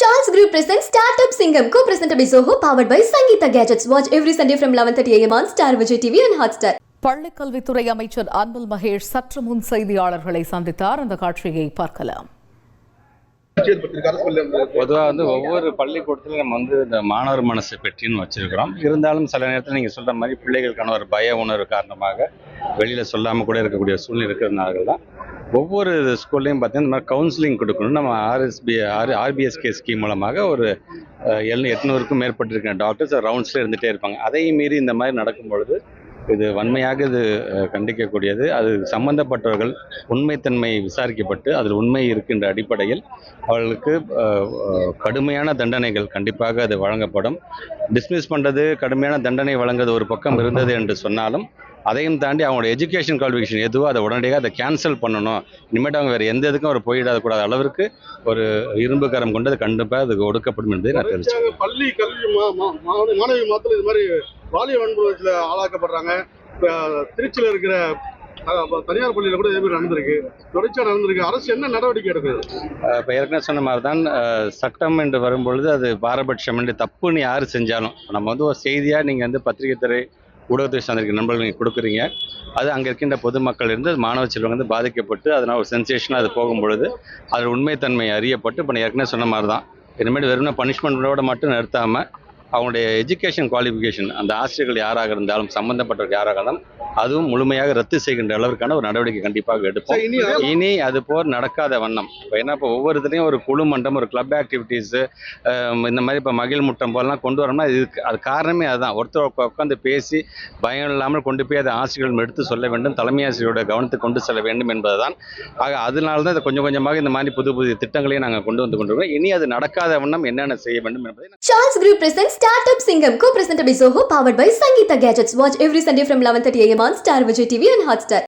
Charles Group presents Startup Singham, co-presented by Zoho, powered by Sangeeta Gadgets. Watch every Sunday from 11:30 a.m. on Star Vijay TV and Hotstar. பள்ளிக் கல்வித்துறை அமைச்சர் அன்பில் மகேஷ் சற்று முன் செய்தியாளர்களை சந்தித்தார். அந்த காட்சியை பார்க்கலாம். பொதுவாக ஒவ்வொரு பள்ளிக்கூடத்திலும் நம்ம இந்த மாணவர் மனசு பெற்றின்னு வச்சிருக்கிறோம். இருந்தாலும் சில நேரத்தில் நீங்கள் சொல்கிற மாதிரி பிள்ளைகளுக்கான ஒரு பய உணர்வு காரணமாக வெளியில் சொல்லாமல் கூட இருக்கக்கூடிய சூழ்நிலை இருக்கிறதுனால தான் ஒவ்வொரு ஸ்கூல்லையும் பார்த்தீங்கன்னா இந்த மாதிரி கவுன்சிலிங் கொடுக்கணும். நம்ம ஆர்பிஎஸ்கே ஸ்கீம் மூலமாக ஒரு 800க்கும் மேற்பட்டிருக்கிற டாக்டர்ஸ் ரவுண்ட்ஸில் இருந்துகிட்டே இருப்பாங்க. அதையும் மீறி இந்த மாதிரி நடக்கும் பொழுது இது வன்மையாக கண்டிக்கக்கூடியது. அது சம்பந்தப்பட்டவர்கள் உண்மைத்தன்மை விசாரிக்கப்பட்டு அதில் உண்மை இருக்கின்ற அடிப்படையில் அவர்களுக்கு கடுமையான தண்டனைகள் கண்டிப்பாக அது வழங்கப்படும். டிஸ்மிஸ் பண்ணுறது, கடுமையான தண்டனை வழங்குறது ஒரு பக்கம் இருந்தது என்று சொன்னாலும் அதையும் தாண்டி அவங்களோட எஜுகேஷன் குவாலிஃபிகேஷன் எதுவோ அதை உடனடியாக அதை கேன்சல் பண்ணணும். இனிமேட்டு அவங்க வேறு எந்த இதுக்கும் அவர் போயிடாதக்கூடாத அளவிற்கு ஒரு இரும்பு கரம் கொண்டு அது கண்டிப்பாக அதுக்கு ஒடுக்கப்படும் என்பதை நான் தெரிவிச்சேன். பள்ளி கல்வி மாணவி மாத்திரம் இது மாதிரி பாலிய வன்புணர்ச்சியில் ஆளாக்கப்படுறாங்க. திருச்சியில் இருக்கிற தனியார் பள்ளியில் கூட இதே மாதிரி நடந்திருக்கு, தொடர்ச்சியாக நடந்திருக்கு. அரசு என்ன நடவடிக்கை எடுக்குது? இப்போ ஏற்கனவே சொன்ன மாதிரி தான் சட்டம் என்று வரும்பொழுது அது பாரபட்சம் என்று தப்புன்னு யார் செஞ்சாலும் நம்ம ஒரு செய்தியாக நீங்கள் பத்திரிகை துறை ஊடகத்தை சார்ந்திருக்கிற நண்பர்கள் நீங்கள் கொடுக்குறீங்க. அது அங்கே இருக்கின்ற பொதுமக்கள் இருந்து மாணவ செல்வங்கள் பாதிக்கப்பட்டு அதனால் ஒரு சென்சேஷனாக அது போகும்பொழுது அதில் உண்மைத்தன்மை அறியப்பட்டு இப்போ ஏற்கனவே சொன்ன மாதிரி தான் இனிமேல் வெறும் பனிஷ்மெண்ட்டோட மட்டும் நிறுத்தாமல் அவங்களுடைய எஜுகேஷன் குவாலிஃபிகேஷன் அந்த ஆசிரியர்கள் யாராக இருந்தாலும் சம்பந்தப்பட்டவர்கள் யாராக இருந்தாலும் அதுவும் முழுமையாக ரத்து செய்கின்ற அளவிற்கான ஒரு நடவடிக்கை கண்டிப்பாக எடுப்போம். இனி அது போர் நடக்காத வண்ணம் ஏன்னா இப்போ ஒவ்வொருத்தரையும் ஒரு குழு மன்றம், ஒரு கிளப் ஆக்டிவிட்டீஸு, இந்த மாதிரி இப்போ மகிழ் முட்டம் போலாம் கொண்டு வரோம்னா இதுக்கு அது காரணமே அதுதான். ஒருத்தர் உட்காந்து பேசி பயம் இல்லாமல் கொண்டு போய் அதை ஆசிரியர்கள் எடுத்து சொல்ல வேண்டும், தலைமை ஆசிரியரோட கவனத்துக்கு கொண்டு செல்ல வேண்டும் என்பதுதான். ஆக அதனால தான் இதை கொஞ்சம் கொஞ்சமாக இந்த மாதிரி புது புதிய திட்டங்களையும் நாங்கள் கொண்டு கொண்டிருக்கோம். இனி அது நடக்காத வண்ணம் என்னென்ன செய்ய வேண்டும் என்பதை Charles Group presents Startup Singham, co-presented by Zoho, powered by Sangeeta Gadgets. Watch every Sunday from 11:30 a.m. on Star Vijay TV and Hotstar.